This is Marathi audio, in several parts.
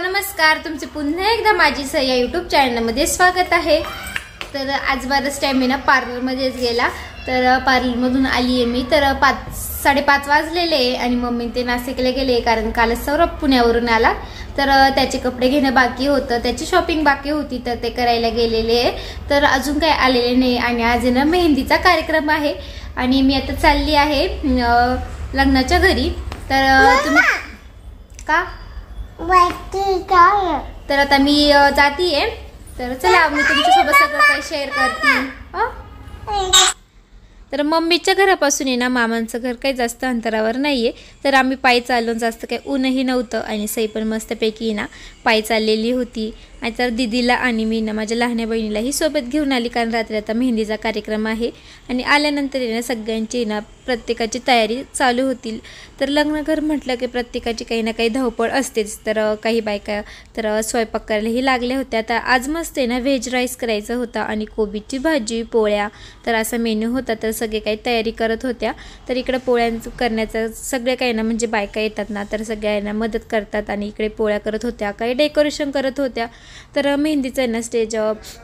नमस्कार, तुमचे पुन्हा एकदा माझी सह्या यूट्यूब चॅनलमध्ये स्वागत आहे। तर आज बराच टाइम ना पार्लर मध्येच गेला। तर पार्लर मधून आली आहे मी। तर 5:30 वाजलेले आणि मम्मी ते नाशिकला गेले, कारण काल सौरभ पुण्यावरून आला। तर त्याचे कपडे घेणं बाकी होतं, त्याची शॉपिंग बाकी होती, तर ते करायला गेलेले आहे। तर अजून काही आलेले नाही आणि आज ना मेहंदीचा कार्यक्रम आहे आणि मी आता चालली आहे लग्नाच्या घरी। तर तुम्ही का तर आता मी जातीये। तर चला मी तुमच्यासोबत सगळं काही शेअर करते। तर मम्मीच्या घरापासून आहे ना मामांचं घर काही जास्त अंतरावर नाहीये। तर आम्ही पायी चाललो, जास्त काही ऊनही नव्हतं आणि सई पण मस्तपैकी ना पायी चाललेली होती। आणि तर दीदीला आणि मी ना माझ्या लहान बहिणीलाही सोबत घेऊन आली, कारण रात्री आता मेहंदीचा कार्यक्रम आहे। आणि आल्यानंतर ना सगळ्यांची ना प्रत्येकाची तयारी चालू होतील। तर लग्नघर म्हटलं की प्रत्येकाची काही ना काही धावपळ असतेच। तर काही बायका तर स्वयंपाक करायलाही लागल्या होत्या। तर आज मस्त आहे ना व्हेज राईस करायचा होता आणि कोबीची भाजी, पोळ्या, तर असा मेनू होता। तर सगळे काही तयारी करत होत्या। तर इकडे पोळ्या करण्याचं सगळे काही ना म्हणजे बायका येतात ना, तर सगळ्यांना मदत करतात आणि इकडे पोळ्या करत होत्या, काही डेकोरेशन करत होत्या। तर मेहंदीचं ना स्टेज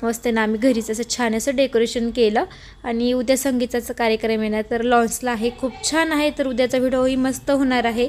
मस्त ना आम्ही घरीच असं छान असं डेकोरेशन केलं। आणि उद्या संगीताचा कार्यक्रम येणार, तर लॉन्सला आहे, खूप छान आहे। तर उद्याचा व्हिडिओही मस्त होणार आहे।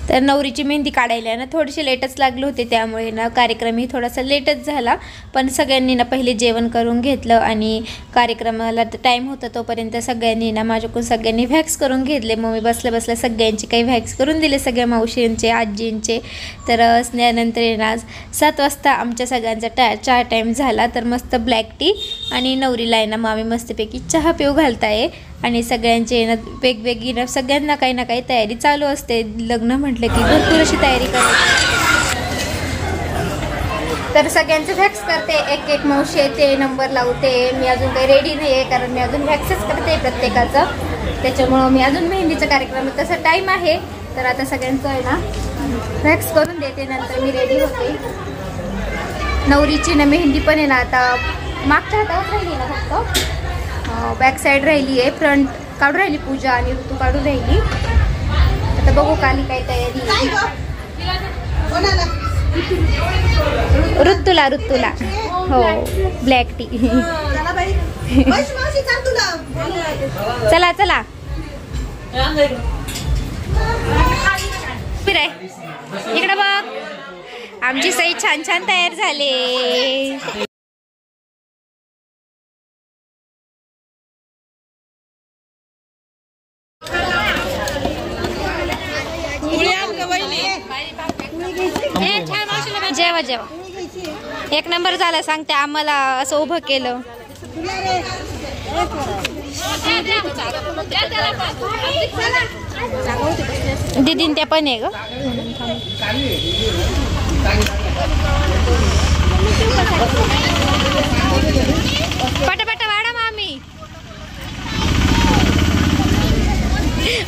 तर नवरीची मेहंदी काढायला ना थोडेसे लेटच लागले होते, त्यामुळे ना कार्यक्रमही थोडासा लेटच झाला। पण सगळ्यांनी ना पहिले जेवण करून घेतलं आणि कार्यक्रमाला टाइम होता तोपर्यंत सगळ्यांनी ना माझ्याकडून सगळ्यांनी व्हॅक्स करून घेतले। मग मी बसल्या बसल्या सगळ्यांची काही व्हॅक्स करून दिले, सगळ्या मावशींचे, आजींचे। तर त्यानंतर ना 7 वाजता आमच्या सगळ्यांचा चहा टाईम झाला। तर मस्त ब्लॅक टी आणि नवरीला आहे ना मामी मस्तपैकी चहा पिऊ घालताय। आणि सगळ्यांचे ना वेगवेगळी ना सगळ्यांना काही ना काही तयारी चालू असते। लग्न म्हटलं की भरपूर अशी तयारी करायची। तर सगळ्यांचे व्हॅक्स करते, एक एक मावशी येते, नंबर लावते। मी अजून काही रेडी नाही आहे, कारण मी अजून व्हॅक्सच करते प्रत्येकाचं, त्याच्यामुळं मी अजून मेहंदीचा कार्यक्रम तसा टाईम आहे। तर आता सगळ्यांचं आहे ना व्हॅक्स करून देते, नंतर मी रेडी होते। नवरीची ना मेहंदी पण आहे ना आता मागच्या हातावर राहिली ना, फक्त बॅक साईड राहिली आहे, फ्रंट काढून राहिली पूजा आणि ऋतू काढून राहिली। आता बघू काली काय तयारी। ऋतूला हो ब्लॅक टी। चला चला फिराय इकडे बघ, आमची सई छान छान तयार झाले। जेवा जेवा, एक नंबर झाला सांगते, आम्हाला असं उभं केलं। दीदीन त्या पण आहे ग, पटापटा वाढा मामी,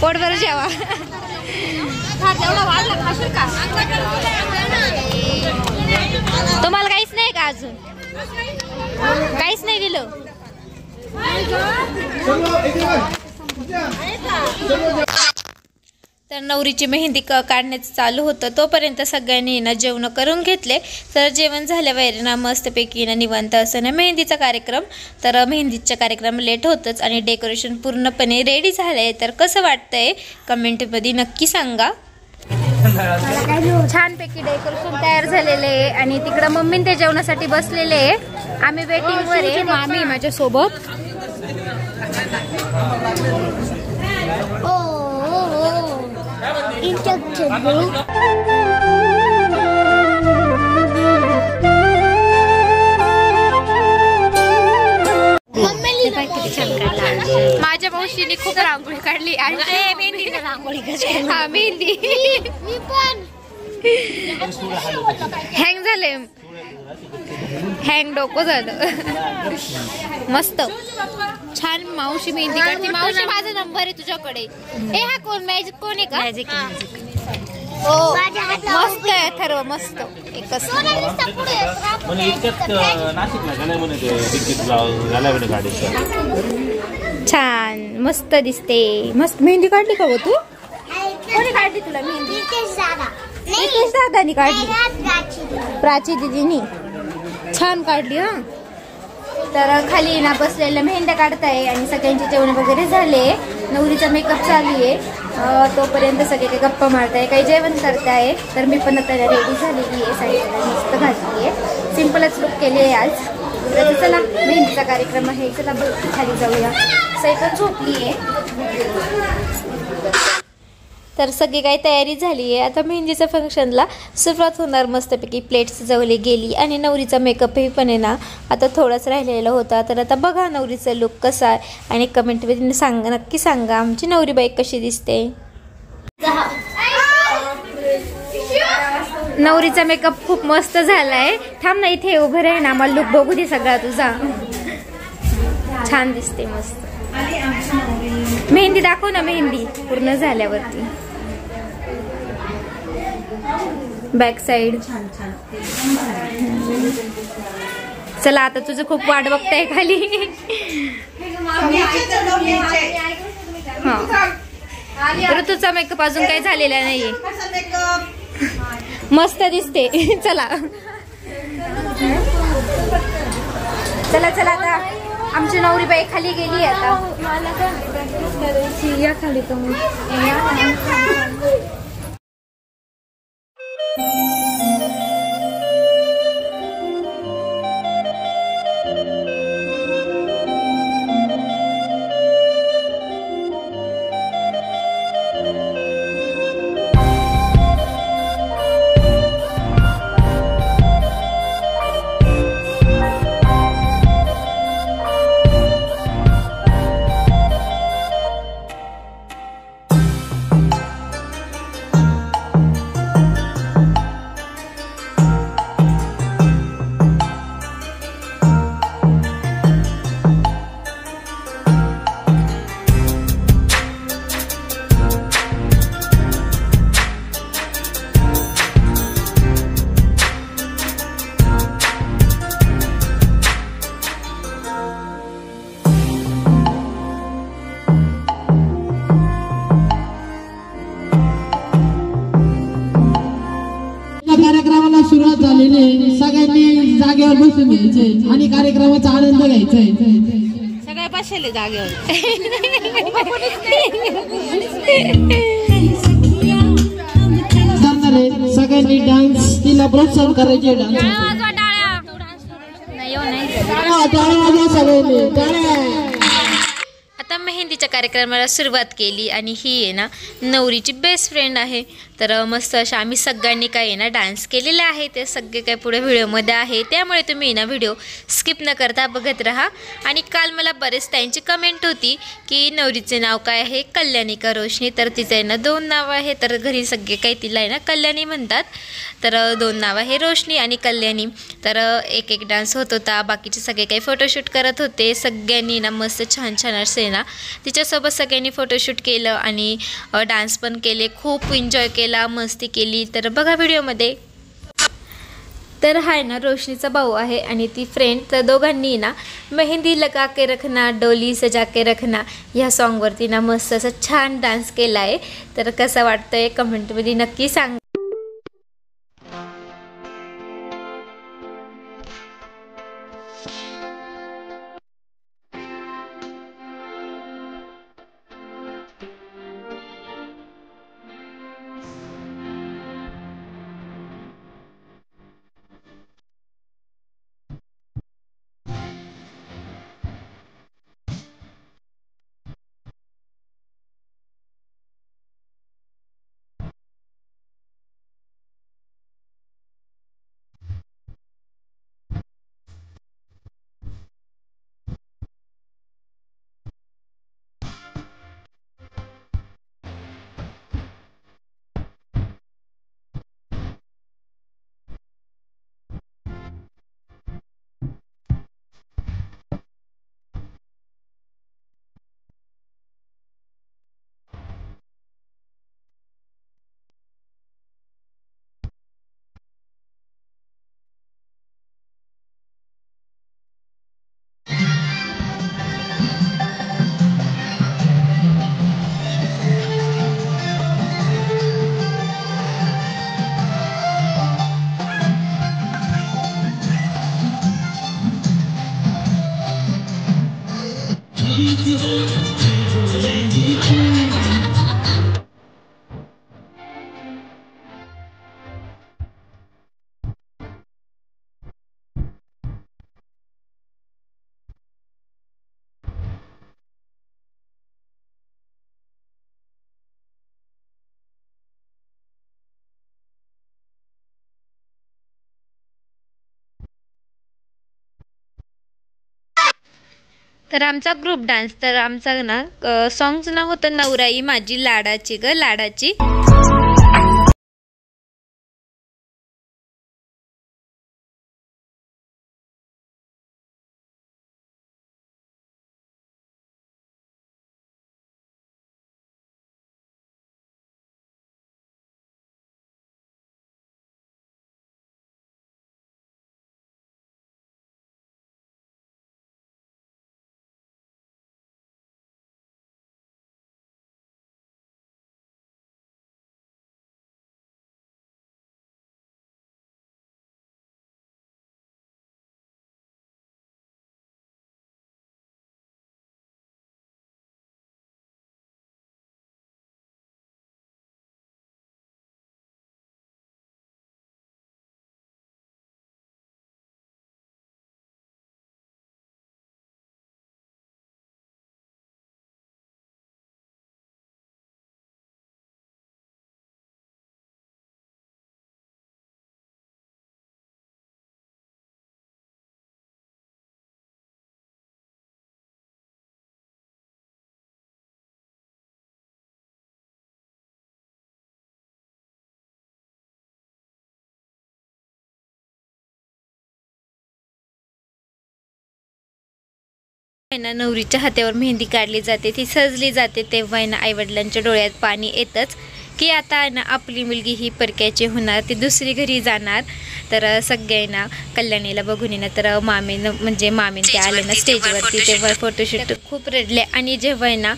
पोटभर जेवा। तुम्हाला काहीच नाही का अजून? काहीच नाही दिलं? तर नवरीची मेहंदी काढण्याचं चालू होतं, तोपर्यंत सगळ्यांनी ना जेवण करून घेतले। तर जेवण झाल्यावर ना मस्तपैकी ना निवांत असं ना मेहंदीचा कार्यक्रम। तर मेहंदीचा कार्यक्रम लेट होतच आणि डेकोरेशन पूर्णपणे रेडी झालंय। तर कसं वाटतंय कमेंटमध्ये नक्की सांगा। छानपैकी डेकोरेशन तयार झालेले आहे आणि तिकडं मम्मी ते जेवणासाठी बसलेले आहे। आम्ही वेटिंग वर आहे, मामी माझ्या सोबत। माझ्या मावशीने खूप रांगोळी काढली आणि हा मेहंदी हँग झाले, हँग डोकं झालं. मस्त छान मावशी मेहंदी काढते. मावशी माझा नंबर आहे तुझ्याकडे. ए हा कोण मॅजिक कोण आहे का? मॅजिक हो मस्त आहे ठरव मस्त एकच छान मस्त दिसते. मस्त मेहंदी काढली का हो तू? कोणी काढली तुला मेहंदी? नितेश दादानी काढली. प्राची दीदीनी छान काढली. हा तर खाली ना बसलेल्या मेहंद्या काढताय आणि सगळ्यांचे जेवण वगैरे झाले. नवरीचा मेकअप चालू आहे. तोपर्यंत सगळे काही गप्पा मारताय, काही जेवण करताय. तर मी पण आता रेडी झालेली आहे. साईडला मस्त घातली आहे. सिम्पलच लुक केली आहे आज. तर चला मेहंदीचा कार्यक्रम आहे. चला खाली जाऊया. साई पण झोपली आहे. तर सगळी काही तयारी झाली आहे. आता मेहंदीच्या फंक्शनला सुरुवात होणार. मस्तपैकी प्लेट सजवली गेली आणि नवरीचा मेकअपही पण आहे ना आता थोडाच राहिलेला होता. तर आता बघा नवरीचा लुक कसा आहे आणि कमेंटमध्ये सांगा, नक्की सांगा आमची नवरीबाई कशी दिसते. नवरीचा मेकअप खूप मस्त झालाय. थांब ना इथे उभं राही ना, मला लुक बघू दे सगळा तुझा. छान दिसते मस्त. मेहंदी दाखव ना, मेहंदी पूर्ण झाल्यावरती बॅक साइड. चला आता तुझं खूप वाट बघताय खाली. हा ऋतूचा मेकअप अजून काही झालेला नाहीये. मस्त दिसते. चला चला चला आता आमची नवरीबाई खाली गेली. आता या खाली तुम्ही. कार्यक्रमाला सुरुवात झालेली. सगळ्यांनी जागेवर बसून घ्यायचे आणि कार्यक्रमाचा आनंद घ्यायचा. सगळ्या बसले जागेवर. सगळ्यांनी डान्स तिला प्रोत्साहन करायचे. आता मेहंदीच्या कार्यक्रमाला सुरुवात केली आणि ही आहे ना नवरीची बेस्ट फ्रेंड आहे. तर मस्त अशा आम्ही सगळ्यांनी काय आहे ना डान्स केलेला आहे. ते सगळे काय पुढे व्हिडिओमध्ये आहे, त्यामुळे तुम्ही ना व्हिडिओ स्किप न करता बघत राहा. आणि काल मला बरेच त्यांची कमेंट होती की नवरीचे नाव काय आहे, कल्याणी का रोशनी. तर तिचं आहे ना 2 नाव आहे. तर घरी सगळे काही तिला आहे ना कल्याणी म्हणतात. तर 2 नाव आहे, रोशनी आणि कल्याणी. तर एक एक डान्स होत होता. बाकीचे सगळे काही फोटोशूट करत होते. सगळ्यांनी ना मस्त छान छान असे ना तिच्यासोबत सगळ्यांनी फोटोशूट केलं आणि डान्स पण केले. खूप एन्जॉय केला, मस्ती केली. तर बघा व्हिडिओमध्ये. तर हा ना रोशनीचा भाऊ आहे आणि ती फ्रेंड. तर दोघांनी ना मेहंदी लगा के रखना डोली सजा के रखना ह्या सॉन्गवरती ना मस्त असं छान डान्स केला आहे. तर कसं वाटतंय कमेंटमध्ये नक्की सांगा. तर आमचा ग्रुप डान्स, तर आमचा ना सॉंगचं नाव होतं नवराई माझी लाडाची ग लाडाची. आहे ना, नवरीच्या हातावर मेहंदी काढली जाते, ती सजली जाते, तेव्हा आहे ना आईवडिलांच्या डोळ्यात पाणी येतच की आता आहे ना आपली मुलगी ही परक्याची होणार, ती दुसरी घरी जाणार. तर सगळ्यांना कल्याणीला बघून येणं, तर मामीनं म्हणजे मामीन ते आले ना स्टेजवरती, तेव्हा फोटोशूट खूप रडले. आणि जेव्हा आहे ना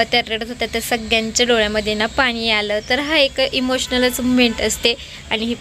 त्या रडत होत्या तर सगळ्यांच्या डोळ्यामध्ये ना पाणी आलं. तर हा एक इमोशनलच मुमेंट असते. आणि ही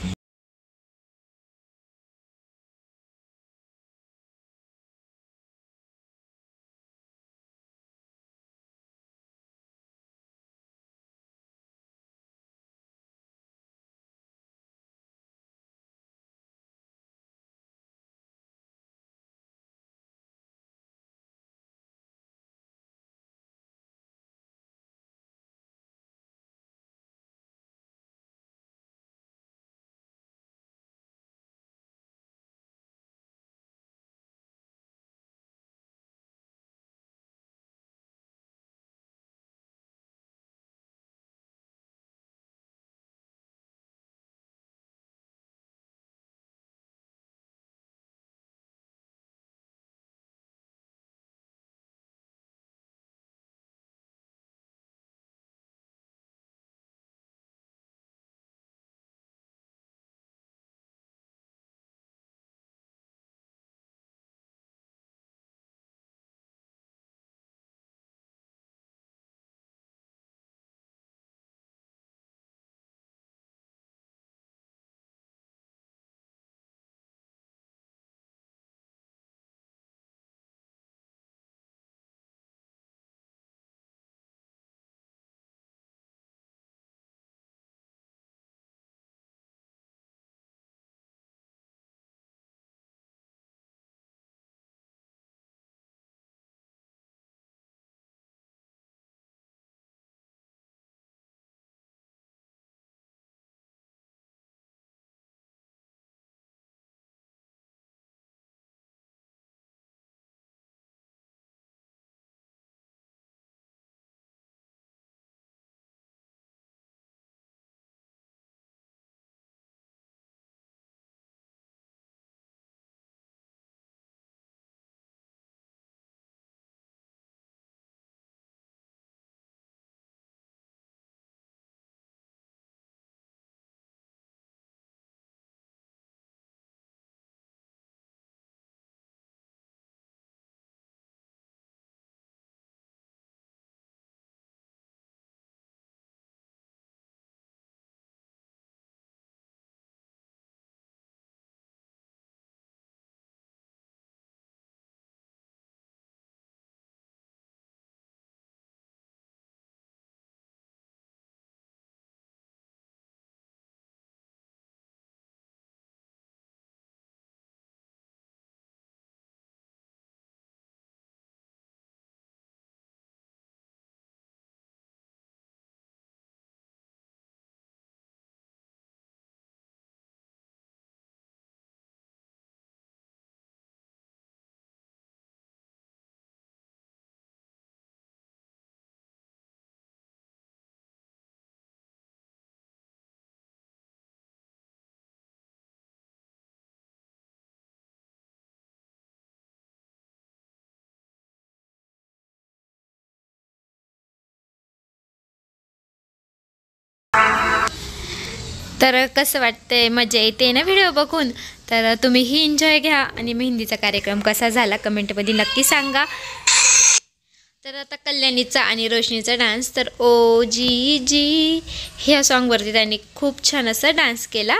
तर कसं वाटतंय, मजा येते ना व्हिडिओ बघून? तर तुम्हीही एन्जॉय घ्या आणि मेहंदीचा कार्यक्रम कसा झाला कमेंटमध्ये नक्की सांगा. तर आता कल्याणीचा आणि रोशनीचा डान्स, तर ओ जी जी ह्या सॉन्गवरती त्यांनी खूप छान असा डान्स केला.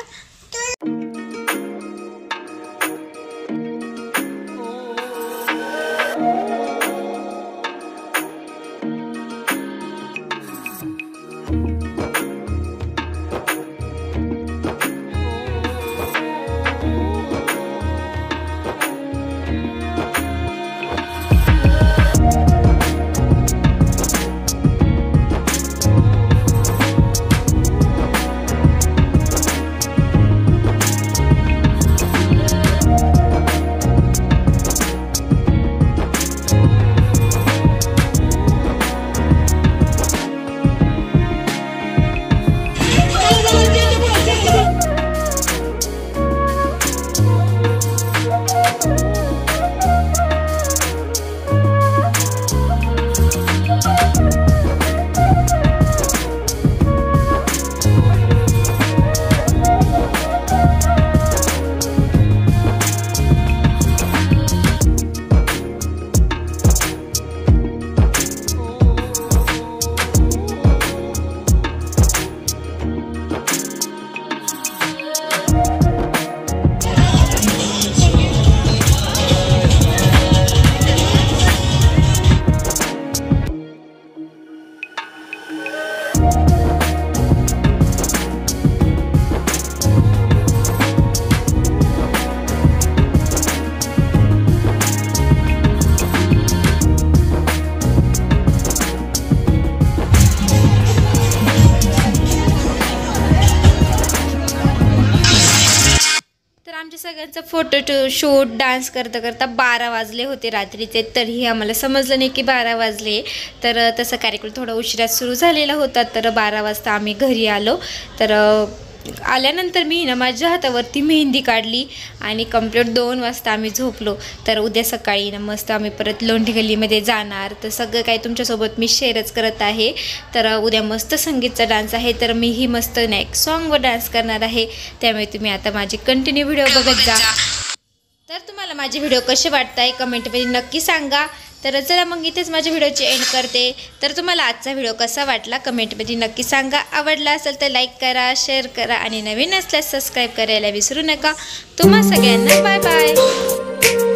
सगळ्यांचा फोटो शूट डान्स करता करता 12 वाजले होते रात्रीचे. तरीही आम्हाला समजलं नाही की 12 वाजले. तर तसा कार्यक्रम थोडा उशिरात सुरू झालेला होता. तर 12 वाजता आम्ही घरी आलो. तर आल्यानंतर मी ना माझ्या हातावरती मेहंदी काढली आणि कंप्लीट 2 वाजता आम्ही झोपलो. तर उद्या सकाळी ना मस्त आम्ही परत लोंढे गल्लीमध्ये जाणार. तर सगळं काही तुमच्यासोबत मी शेअरच करत आहे. तर उद्या मस्त संगीतचा डान्स आहे. तर मीही मस्त ना एक सॉन्गवर डान्स करणार आहे. त्यामुळे तुम्ही आता माझी कंटिन्यू व्हिडिओ बघत जा. तर तुम्हाला माझे व्हिडिओ कसे वाटताय कमेंटमध्ये नक्की सांगा. तर चला मग इथेच माझ्या व्हिडिओची एंड करते. तर तुम्हाला आजचा व्हिडिओ कसा वाटला कमेंटमध्ये नक्की सांगा. आवडला असेल तर लाईक करा, शेअर करा आणि नवीन असल्यास सबस्क्राईब करायला विसरू नका. तुम्हा सगळ्यांना बाय बाय.